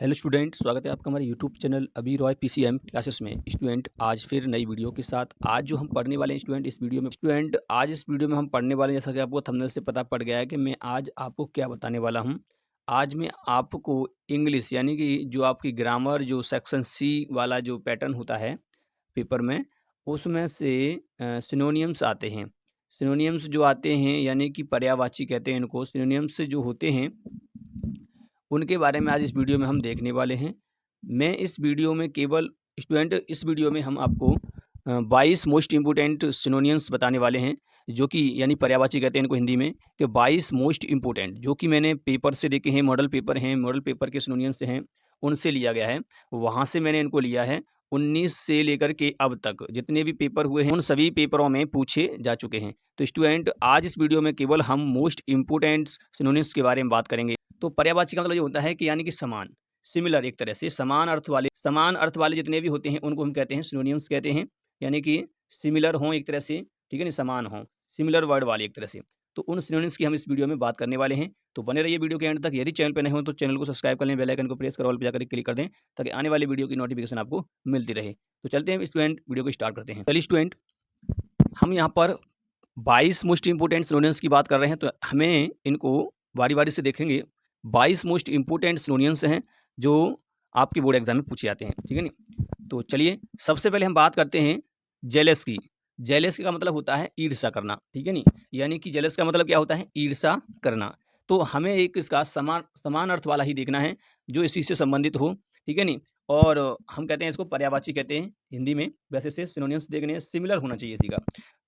Hello student, स्वागत है आपका हमारे यूट्यूब चैनल अभी रॉय पीसीएम क्लासेस में। स्टूडेंट आज फिर नई वीडियो के साथ आज जो हम पढ़ने वाले हैं स्टूडेंट इस वीडियो में हम पढ़ने वाले हैं, जैसा कि आपको थंबनेल से पता पड़ गया है कि मैं आज आपको क्या बताने वाला हूं। आज मैं आपको इंग्लिश यानी कि जो आपकी ग्रामर जो सेक्शन सी वाला जो पैटर्न होता है पेपर में, उसमें से सिनोनियम्स आते हैं। सिनोनियम्स जो आते हैं यानी कि पर्यायवाची कहते हैं इनको। सिनोनियम्स जो होते हैं उनके बारे में आज इस वीडियो में हम देखने वाले हैं। मैं इस वीडियो में केवल स्टूडेंट इस वीडियो में हम आपको 22 मोस्ट इम्पोर्टेंट सिनोनियम्स बताने वाले हैं, जो कि यानी पर्यायवाची कहते हैं इनको हिंदी में, कि 22 मोस्ट इम्पोर्टेंट जो कि मैंने पेपर से देखे हैं, मॉडल पेपर के सिनोनियम्स हैं, उनसे लिया गया है। वहाँ से मैंने इनको लिया है। 19 से लेकर के अब तक जितने भी पेपर हुए हैं उन सभी पेपरों में पूछे जा चुके हैं। तो स्टूडेंट आज इस वीडियो में केवल हम मोस्ट इम्पोर्टेंट सिनोनिम्स के बारे में बात करेंगे। तो पर्यायवाची का मतलब ये होता है कि यानी कि समान, सिमिलर, एक तरह से समान अर्थ वाले जितने भी होते हैं उनको हम कहते हैं सिनोनिम्स कहते हैं, यानी कि सिमिलर हों एक तरह से, ठीक है ना, समान हों, सिमिलर वर्ड वाले एक तरह से। तो उन सिनोनिम्स की हम इस वीडियो में बात करने वाले हैं। तो बने रहिए वीडियो के एंड तक। यदि चैनल पर नए हो तो चैनल को सब्सक्राइब कर लें, बेल आइकन को प्रेस कर ऑल पे जाकर क्लिक कर दें ताकि आने वाली वीडियो की नोटिफिकेशन आपको मिलती रहे। तो चलते हैं स्टूडेंट, वीडियो को स्टार्ट करते हैं। चलिए स्टूडेंट, हम यहाँ पर 22 मोस्ट इंपोर्टेंट सिनोनिम्स की बात कर रहे हैं, तो हमें इनको बारी बारी से देखेंगे। 22 मोस्ट इंपोर्टेंट सिनोनिम्स हैं जो आपके बोर्ड एग्जाम में पूछे जाते हैं, ठीक है नी। तो चलिए सबसे पहले हम बात करते हैं जेलस की। जेलस का मतलब होता है ईर्ष्या करना, ठीक है नी, यानी कि जेलस का मतलब क्या होता है, ईर्ष्या करना। तो हमें एक इसका समान अर्थ वाला ही देखना है जो इसी से संबंधित हो, ठीक है नी। और हम कहते हैं इसको पर्यायवाची कहते हैं हिंदी में। वैसे से सिनोनिम्स देखने हैं, सिमिलर होना चाहिए इसी का।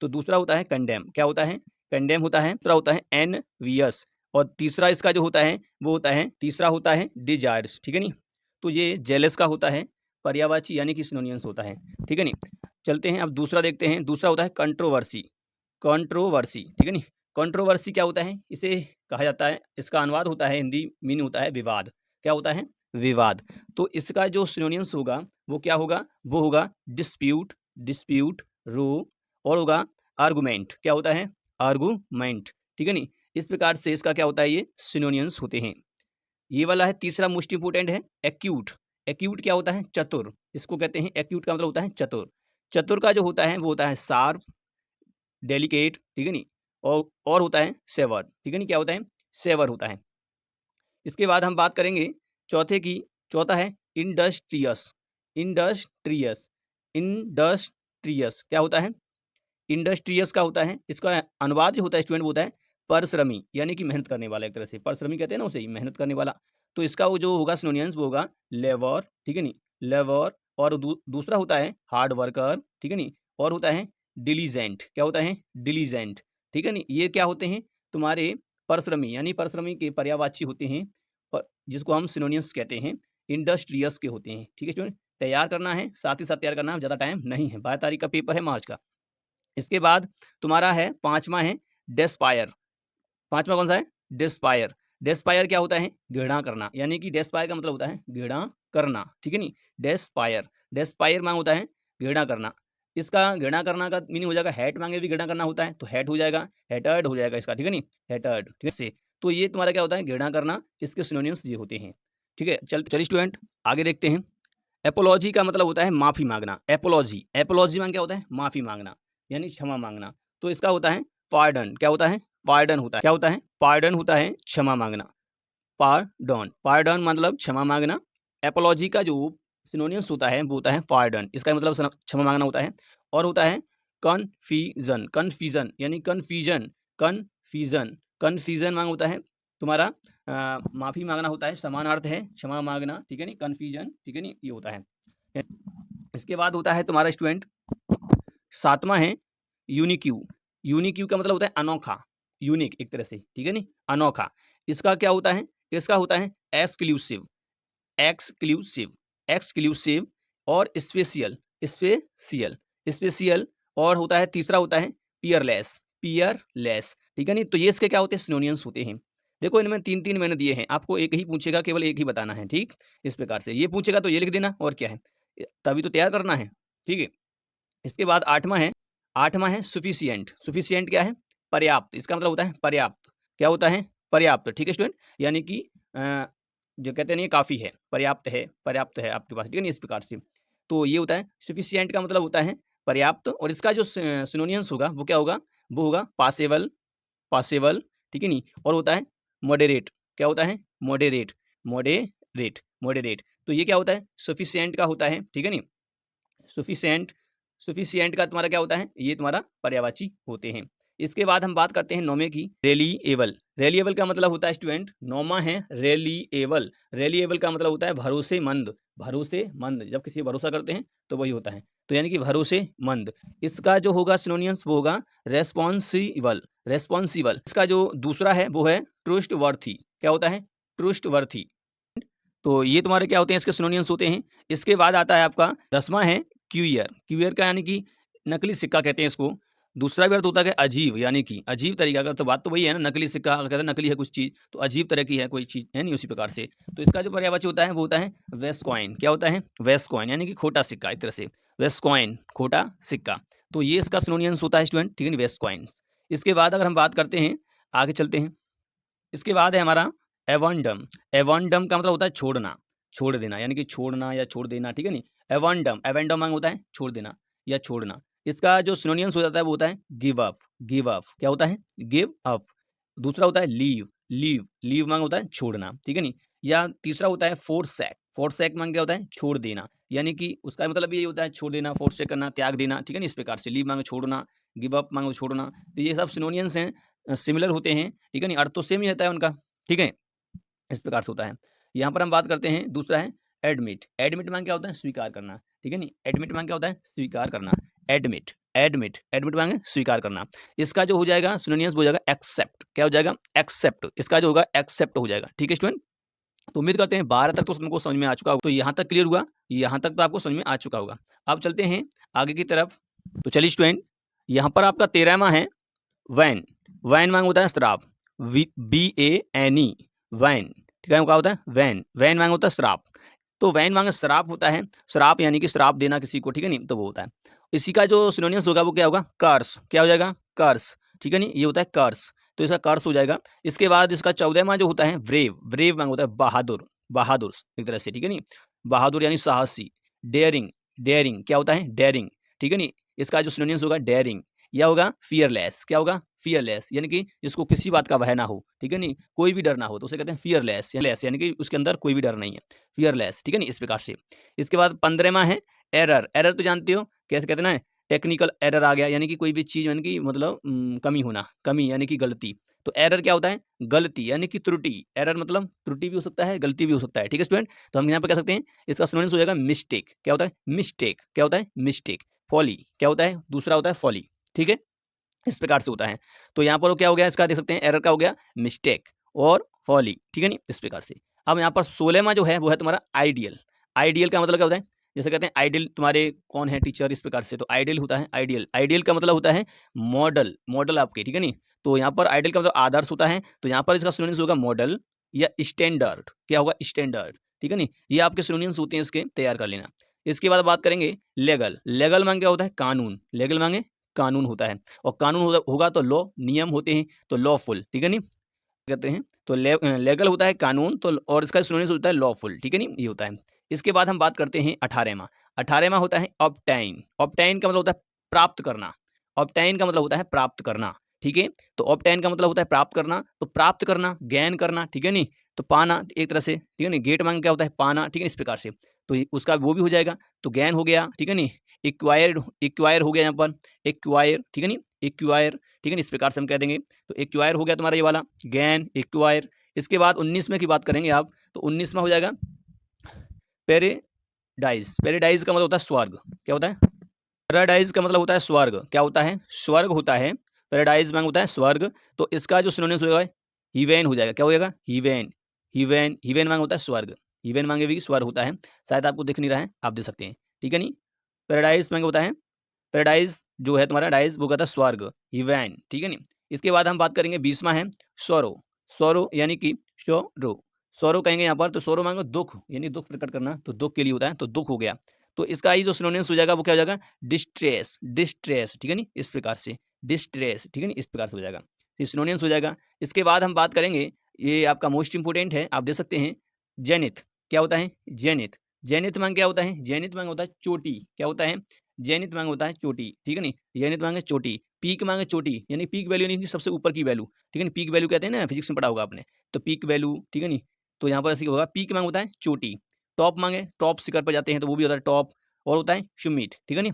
तो दूसरा होता है कंडेम। क्या होता है? कंडेम होता है। दूसरा होता है एनवियस, और तीसरा इसका जो होता है वो होता है, तीसरा होता है डिजायर्स, ठीक है नी। तो ये जेलस का होता है पर्यायवाची यानी कि सिनोनिम्स होता है, ठीक है नी। चलते हैं अब दूसरा देखते हैं। दूसरा होता है कंट्रोवर्सी। कंट्रोवर्सी, ठीक है नी। कंट्रोवर्सी क्या होता है? इसे कहा जाता है, इसका अनुवाद होता है, हिंदी मीनिंग होता है विवाद। क्या होता है? विवाद। तो इसका जो सिनोनिम्स होगा वो क्या होगा? वो होगा डिस्प्यूट, डिस्प्यूट, रो, और होगा आर्गुमेंट। क्या होता है? आर्गुमेंट, ठीक है नी। इस प्रकार से इसका क्या होता है, ये सिनोनिम्स होते हैं। ये वाला है तीसरा मोस्ट इंपोर्टेंट है एक्यूट। एक्यूट क्या होता है? चतुर। इसको कहते हैं एक्यूट का मतलब होता है चतुर। चतुर का जो होता है वो होता है शार्प, डेलिकेट, ठीक है नी, और होता है सेवर, ठीक है नी। क्या होता है? सेवर होता है। इसके बाद हम बात करेंगे चौथे की। चौथा है इंडस्ट्रियस। इंडस्ट्रियस, इंडस्ट्रियस क्या होता है? इंडस्ट्रियस का होता है, इसका अनुवाद जो होता है स्टूडेंट वो होता है परिश्रमी, यानी कि मेहनत करने वाला, एक तरह से परिश्रमी कहते हैं ना, उसे ही मेहनत करने वाला। तो इसका वो जो होगा सिनोनिम्स वो होगा लेबर, ठीक है नी, लेबर। और दूसरा होता है हार्ड वर्कर, ठीक है नी, और होता है डिलीजेंट। क्या होता है? डिलीजेंट, ठीक है नी। ये क्या होते हैं? तुम्हारे परिश्रमी, यानी परिश्रमी के पर्यायवाची होते हैं, जिसको हम सिनोनिम्स कहते हैं, इंडस्ट्रियस के होते हैं, ठीक है स्टूडेंट। तैयार करना है, साथ ही साथ तैयार करना है, ज़्यादा टाइम नहीं है, 12 तारीख का पेपर है, मार्च का। इसके बाद तुम्हारा है पांचवा है डेस्पायर। पांचवा कौन सा है? डेस्पायर। डेस्पायर क्या होता है? घृणा करना, यानी कि डेस्पायर का मतलब होता है घृणा करना, ठीक है नी। डेस्पायर, डेस्पायर मांग होता है घृणा करना। इसका घृणा करना का मीनिंग हो जाएगा हैट, मांगे भी घृणा करना होता है तो हैट हो जाएगा, हेटर्ड हो जाएगा इसका, ठीक है नी, हेटर्ड, ठीक है से। तो ये तुम्हारा क्या होता है? घृणा करना। इसके सिनोनिम्स ये होते हैं, ठीक है। चलिए स्टूडेंट आगे देखते हैं। एपोलॉजी का मतलब होता है माफी मांगना। एपोलॉजी, एपोलॉजी मांग क्या होता है? माफी मांगना, यानी क्षमा मांगना। तो इसका होता है पार्डन। क्या होता है? पार्डन होता है। क्या होता है? पार्डन होता है क्षमा मांगना। पार्डन, पार्डन मतलब क्षमा मांगना। एपोलॉजी का जो सिनोनिम्स होता है वो होता है पार्डन, इसका मतलब क्षमा मांगना होता है। और होता है कन्फ्यूजन। कन्फ्यूजन यानी कन्फ्यूजन, कन्फ्यूजन, कन्फ्यूजन मांग होता है तुम्हारा माफी मांगना होता है, समान अर्थ है क्षमा मांगना, ठीक है नी, कन्फ्यूजन, ठीक है नी, ये होता है। इसके बाद होता है तुम्हारा स्टूडेंट सातवां है यूनिक्यू। यूनिक्यू का मतलब होता है अनोखा, यूनिक एक तरह से, ठीक है नी, अनोखा। इसका क्या होता है? इसका होता है एक्सक्लूसिव, एक्सक्लूसिव, एक्सक्लूसिव, और स्पेशियल, स्पेशियल, स्पेशियल। और होता है तीसरा होता है पियरलेस, पियरलेस, ठीक है नी। तो ये इसके क्या होते हैं? सिनोनिम्स होते हैं। देखो इनमें तीन तीन मैंने दिए हैं, आपको एक ही पूछेगा, केवल एक ही बताना है, ठीक। इस प्रकार से ये पूछेगा तो ये लिख देना, और क्या है, तभी तो तैयार करना है, ठीक है। इसके बाद आठवां है सुफिशिएंट। सुफिशिएंट क्या है? पर्याप्त। इसका मतलब होता है पर्याप्त। क्या होता है? पर्याप्त, ठीक है स्टूडेंट, यानी कि जो कहते नहीं काफ़ी है, पर्याप्त है आपके पास, ठीक है ना, इस प्रकार से। तो ये होता है सफिशिएंट का मतलब होता है पर्याप्त, और इसका जो सिनोनियम्स होगा वो क्या होगा, वो होगा पासेबल, पासेबल, ठीक है नहीं, और होता है मॉडरेट, क्या होता है मॉडरेट, मॉडरेट, मॉडरेट। तो ये क्या होता है सफिशिएंट का होता है, ठीक है नहीं, सफिशिएंट, सफिशिएंट का तुम्हारा क्या होता है, ये तुम्हारा पर्यायवाची होते हैं। इसके बाद हम बात करते हैं नौमे की, रेलिएबल। रेलिएबल का मतलब होता है स्टूडेंट, नौमा है रेलिएबल, रेलिएबल का मतलब होता है भरोसेमंद, भरोसेमंद, जब किसी पर भरोसा करते हैं तो वही होता है, तो यानी कि भरोसेमंद। इसका जो होगा सिनोनिम्स वो होगा रेस्पॉन्सिबल, रेस्पॉन्सिबल। इसका जो दूसरा है वो है ट्रस्टवर्थी, क्या होता है ट्रस्टवर्थी। तो ये तुम्हारे क्या होते हैं, इसके सिनोनिम्स होते हैं। इसके बाद आता है आपका 10वां है क्यूयर, क्यूयर का यानी कि नकली सिक्का कहते हैं इसको। दूसरा भी अर्थ होता है अजीब, यानी कि अजीब तरीका का, तो बात तो वही है ना, नकली सिक्का कहते हैं नकली है कुछ चीज़, तो अजीब तरह की है कोई चीज़, है नहीं, उसी प्रकार से। तो इसका जो पर्यायवाची होता है वो होता है वेस्ट कॉइन, क्या होता है वेस्ट कॉइन, यानी कि खोटा सिक्का, एक तरह से वेस्ट कॉइन, खोटा सिक्का। तो ये इसका सिनोनिम्स होता है स्टूडेंट, ठीक है, वेस्ट कॉइन। इसके बाद अगर हम बात करते हैं, आगे चलते हैं, इसके बाद है हमारा एवंडम। एवंडम का मतलब होता है छोड़ना, छोड़ देना, यानी कि छोड़ना या छोड़ देना, ठीक है नहीं। एवंडम, एवेंडम होता है छोड़ देना या छोड़ना। इसका जो सिनोनिम्स हो जाता है वो होता है गिव अप, गिव अप, क्या होता है गिव अप। दूसरा होता है लीव, लीव, लीव मांग होता है छोड़ना, ठीक है नहीं। या तीसरा होता है फोरसैक, फोरसैक मांग क्या होता है छोड़ देना, यानी कि उसका मतलब ये होता है छोड़ देना, फोरसैक करना, त्याग देना, ठीक है ना, इस प्रकार से। लीव मांग छोड़ना, गिव अप मांग छोड़ना। तो ये सब सिनोनिम्स हैं, सिमिलर होते हैं, ठीक है नहीं, अर्थ तो सेम ही रहता है उनका, ठीक है, इस प्रकार से होता है। यहाँ पर हम बात करते हैं, दूसरा है एडमिट। एडमिट मांग क्या होता है स्वीकार करना, ठीक है नहीं, एडमिट मांग क्या होता है स्वीकार करना, एडमिट, एडमिट, एडमिट मांगे स्वीकार करना। इसका जो हो जाएगा सिनोनिम्स हो जाएगा एक्सेप्ट, क्या हो जाएगा एक्सेप्ट, इसका जो होगा एक्सेप्ट हो जाएगा, ठीक है स्टूडेंट। तो उम्मीद करते हैं 12 तक तो तुमको समझ में आ चुका होगा, तो यहाँ तक क्लियर हुआ, यहाँ तक तो आपको समझ में आ चुका होगा। अब चलते हैं आगे की तरफ। तो चलिए स्टूडेंट, यहाँ पर आपका 13वां है वैन। वैन मांग होता है श्राप, BANE, वैन, ठीक है, क्या होता है वैन, वैन मांग होता है श्राप। तो वैन मांग श्राप होता है, श्राप यानी कि श्राप देना किसी को, ठीक है नहीं, तो वो होता है। इसी का जो सिनोनिम्स होगा वो क्या होगा कर्स, क्या हो जाएगा कर्स, ठीक है नहीं, ये होता है कर्स, तो इसका कर्स हो जाएगा। इसके बाद इसका 14वां जो होता है ब्रेव, ब्रेव मांग होता है बहादुर, बहादुर एक तरह से, ठीक है नहीं, बहादुर यानी साहसी। डेयरिंग, डेयरिंग क्या होता है डेयरिंग, ठीक है नहीं, इसका जो सिनोनिम्स होगा डेयरिंग। या होगा फियरलेस, क्या होगा फियरलेस, यानी कि जिसको किसी बात का भय ना हो, ठीक है नहीं, कोई भी डर ना हो, तो उसे कहते हैं फियरलेस, यानी कि उसके अंदर कोई भी डर नहीं है, फियरलेस, ठीक है नहीं, इस प्रकार से। इसके बाद 15वां है एरर। एरर तो जानते हो कैसे कहते हैं ना, टेक्निकल एरर आ गया, यानी कि कोई भी चीज़ यानी कि मतलब कमी होना, कमी यानी कि गलती। तो एरर क्या होता है गलती, यानी कि त्रुटि। एरर मतलब त्रुटि भी हो सकता है, गलती भी हो सकता है, ठीक है स्टूडेंट। तो हम यहाँ पे कह सकते हैं इसका सिनोनिम्स हो जाएगा मिस्टेक, क्या होता है मिस्टेक, क्या होता है मिस्टेक। फॉली क्या होता है, दूसरा होता है फॉली, ठीक है, इस प्रकार से होता है। तो यहाँ पर क्या हो गया इसका, देख सकते हैं एरर का हो गया मिस्टेक और फॉली, ठीक है नहीं, इस प्रकार से। अब यहाँ पर 16वां जो है वो है तुम्हारा आइडियल। आइडियल का मतलब क्या होता है, जैसे कहते हैं आइडियल तुम्हारे कौन है टीचर, इस प्रकार से। तो आइडियल होता है आइडियल, आइडियल का मतलब होता है मॉडल, मॉडल आपके, ठीक है नहीं। तो यहाँ पर आइडियल का मतलब आदर्श होता है, तो यहाँ पर इसका सिनोनिम्स होगा मॉडल या स्टैंडर्ड, क्या होगा स्टैंडर्ड, ठीक है नहीं। ये आपके सिनोनिम्स होते हैं, इसके तैयार कर लेना। इसके बाद बात करेंगे लेगल। लेगल मांगे क्या होता है कानून, लेगल मांगे कानून होता है, और कानून होगा तो लॉ, नियम होते हैं तो लॉफुल, ठीक है नहीं, कहते हैं। तो लेगल होता है कानून, तो और इसका सिनोनिम्स होता है लॉफुल, ठीक है नहीं, ये होता है। इसके बाद हम बात करते हैं 18वां। 18वां होता है ऑब्टेन। ऑब्टेन का मतलब होता है प्राप्त करना, ऑब्टेन का मतलब होता है प्राप्त करना, ठीक है। तो ऑब्टेन का मतलब होता है प्राप्त करना, तो प्राप्त करना गेन करना, ठीक है नहीं, तो पाना एक तरह से, ठीक है नहीं। गेट मांग क्या होता है पाना, ठीक है इस प्रकार से। तो उसका वो भी हो जाएगा, तो गेन हो गया, ठीक है नहीं। एक्वायर्ड, एक्वायर हो गया यहाँ पर, एक्वायर, ठीक है नहीं, एक्वायर, ठीक है ना, इस प्रकार से हम कह देंगे। तो एक्वायर हो गया तुम्हारा ये वाला गैन, एक्वायर। इसके बाद 19वें की बात करेंगे आप, तो 19वां हो जाएगा पैराडाइज। पैराडाइज का मतलब होता है स्वर्ग, क्या होता है पैराडाइज का मतलब होता है स्वर्ग, क्या होता है स्वर्ग होता है। पैराडाइज मांग होता है स्वर्ग। तो इसका जो सिनोनिम्स होगा हिवेन हो जाएगा, क्या हो जाएगा हिवेन, हिवेन, हिवेन मांग होता है स्वर्ग, हिवेन मांगे भी स्वर्ग होता है। शायद आपको दिख नहीं रहा है, आप दे सकते हैं, ठीक है नहीं। पैराडाइज मांगे होता है, पैराडाइज जो है तुम्हारा डाइज वो कहता है स्वर्ग, हिवेन, ठीक है नहीं। इसके बाद हम बात करेंगे 20वां है स्वरो। स्वरो यानी कि स्वरो, स्वरो कहेंगे यहाँ पर, तो स्वरो मांगो दुख, यानी दुख प्रकट करना, तो दुख के लिए होता है, तो दुख हो गया। तो इसका ही जो सिनोनिम्स हो जाएगा वो क्या हो जाएगा डिस्ट्रेस, डिस्ट्रेस, ठीक है नहीं, इस प्रकार से डिस्ट्रेस, ठीक है नहीं, इस प्रकार से हो जाएगा, सिनोनिम्स हो जाएगा। इसके बाद हम बात करेंगे, ये आपका मोस्ट इंपोर्टेंट है, आप दे सकते हैं जेनिथ क्या होता है? जेनिथ। जेनिथ मांग क्या होता है? जेनिथ मांग होता है चोटी। क्या होता है? जेनिथ मांग होता है चोटी, ठीक है नहीं? जेनिथ मांग है चोटी, पीक मांग है चोटी, यानी पीक वैल्यू यानी कि सबसे ऊपर की वैल्यू, ठीक है नहीं? पीक वैल्यू कहते हैं ना, फिजिक्स में पढ़ा होगा आपने। तो पीक वैल्यू, ठीक है नहीं? तो यहाँ पर ऐसे होगा, पीक मांग होता है चोटी, टॉप मांगे टॉप शिखर पर जाते हैं तो वो भी होता है टॉप, और होता है सुमिट, ठीक है नहीं?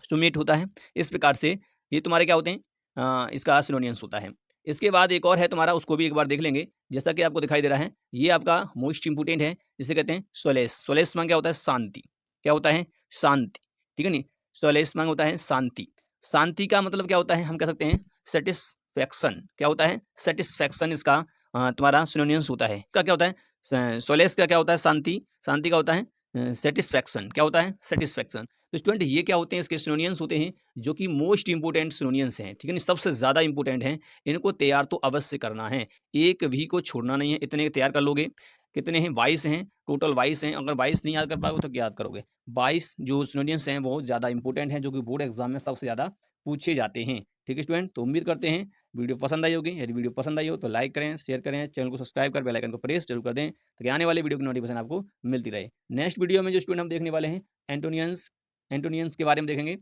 सुमिट होता है। इस प्रकार से ये तुम्हारे क्या होते हैं, इसका सिनोनियम्स होता है। इसके बाद एक और है तुम्हारा, उसको भी एक बार देख लेंगे। जैसा कि आपको दिखाई दे रहा है, ये आपका मोस्ट इंपोर्टेंट है, जिसे कहते हैं सोलेस। सोलेस मांग क्या होता है? शांति। क्या होता है? शांति, ठीक है नहीं? सोलेस मांग होता है शांति। शांति का मतलब क्या होता है? हम कह सकते हैं सेटिस्फैक्शन। क्या होता है? सेटिस्फैक्शन इसका तुम्हारा सिनोनियम्स होता है। का क्या होता है? सोलेस का क्या होता है? शांति। शांति का होता है सेटिस्फैक्शन। क्या होता है? सेटिस्फैक्शन। तो स्टूडेंट ये क्या होते हैं? इसके सिनोनियम्स होते हैं, जो कि मोस्ट इंपोर्टेंट सिनोनियम्स हैं, ठीक है नहीं? सबसे ज़्यादा इंपोर्टेंट हैं। इनको तैयार तो अवश्य करना है, एक भी को छोड़ना नहीं है। इतने तैयार कर लोगे। कितने हैं? 22 हैं, टोटल 22 हैं। अगर 22 नहीं याद कर पाओगे तो क्या याद करोगे? 22 जो सिनोनियम्स हैं वो ज़्यादा इंपोर्टेंट हैं, जो कि बोर्ड एग्जाम में सबसे ज़्यादा पूछे जाते हैं। ठीक है स्टूडेंट, तो उम्मीद करते हैं वीडियो पसंद आई होगी। यदि वीडियो पसंद आई हो तो लाइक करें, शेयर करें, चैनल को सब्सक्राइब कर बेल आइकन को प्रेस जरूर कर दें, ताकि आने वाले वीडियो की नोटिफिकेशन आपको मिलती रहे। नेक्स्ट वीडियो में जो स्टूडेंट हम देखने वाले हैं, एंटोनियंस, एंटोनियंस के बारे में देखेंगे।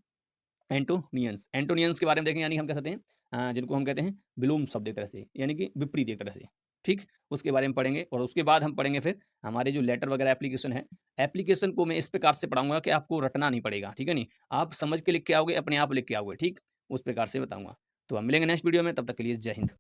एंटोनियंस, एंटोनियंस के बारे में देखेंगे, यानी हम कह सकते हैं जिनको हम कहते हैं विलोम शब्द एक तरह से, यानी कि विपरीत एक तरह से। ठीक, उसके बारे में पढ़ेंगे। और उसके बाद हम पढ़ेंगे फिर हमारे जो लेटर वगैरह एप्लीकेशन है, एप्लीकेशन को मैं इस प्रकार से पढ़ाऊंगा कि आपको रटना नहीं पड़ेगा, ठीक है नहीं? आप समझ के लिख के आओगे, अपने आप लिख के आओगे, ठीक, उस प्रकार से बताऊंगा। तो हम मिलेंगे नेक्स्ट वीडियो में, तब तक के लिए जय हिंद।